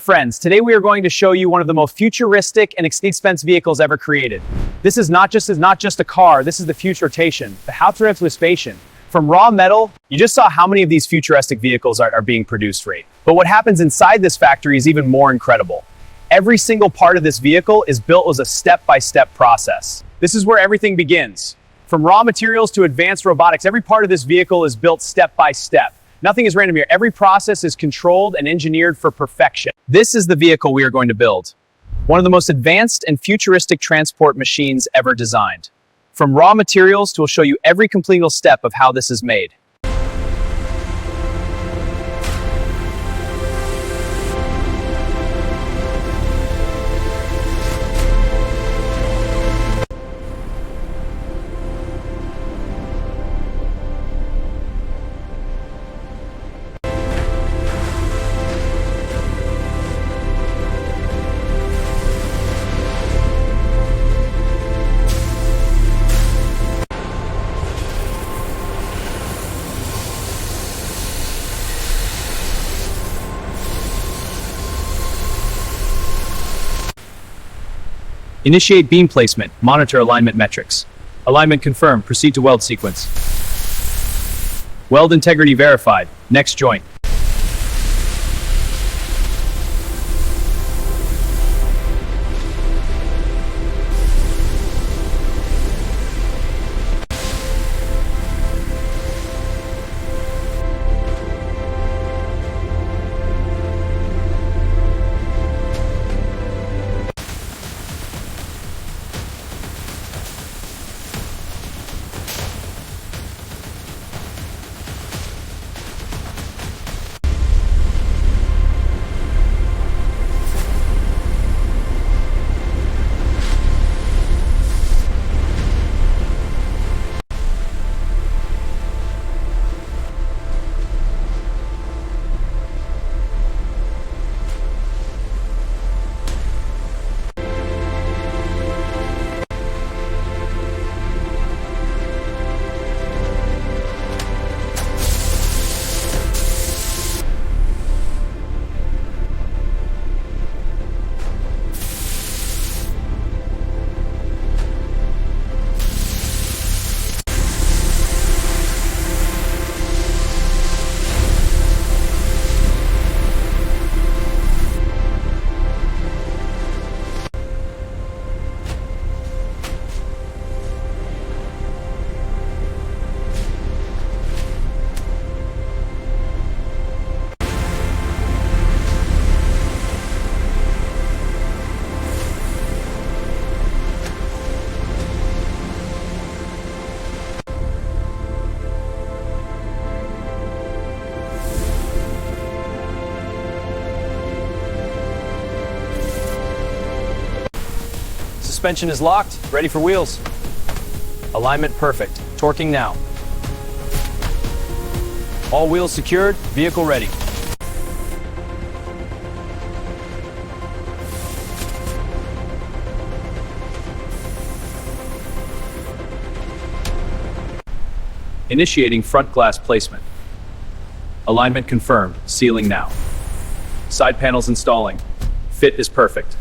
friends, today we are going to show you one of the most futuristic and expensive vehicles ever created. This is not just a car, this is the futuration, the futuristic. From raw metal, you just saw how many of these futuristic vehicles are being produced right. But what happens inside this factory is even more incredible. Every single part of this vehicle is built as a step-by-step process. This is where everything begins. From raw materials to advanced robotics, every part of this vehicle is built step by step. Nothing is random here. Every process is controlled and engineered for perfection. This is the vehicle we are going to build. One of the most advanced and futuristic transport machines ever designed. From raw materials to we'll show you every complete step of how this is made. Initiate beam placement. Monitor alignment metrics. Alignment confirmed. Proceed to weld sequence. Weld integrity verified. Next joint. Suspension is locked, ready for wheels. Alignment perfect, torquing now. All wheels secured, vehicle ready. Initiating front glass placement. Alignment confirmed, sealing now. Side panels installing. Fit is perfect.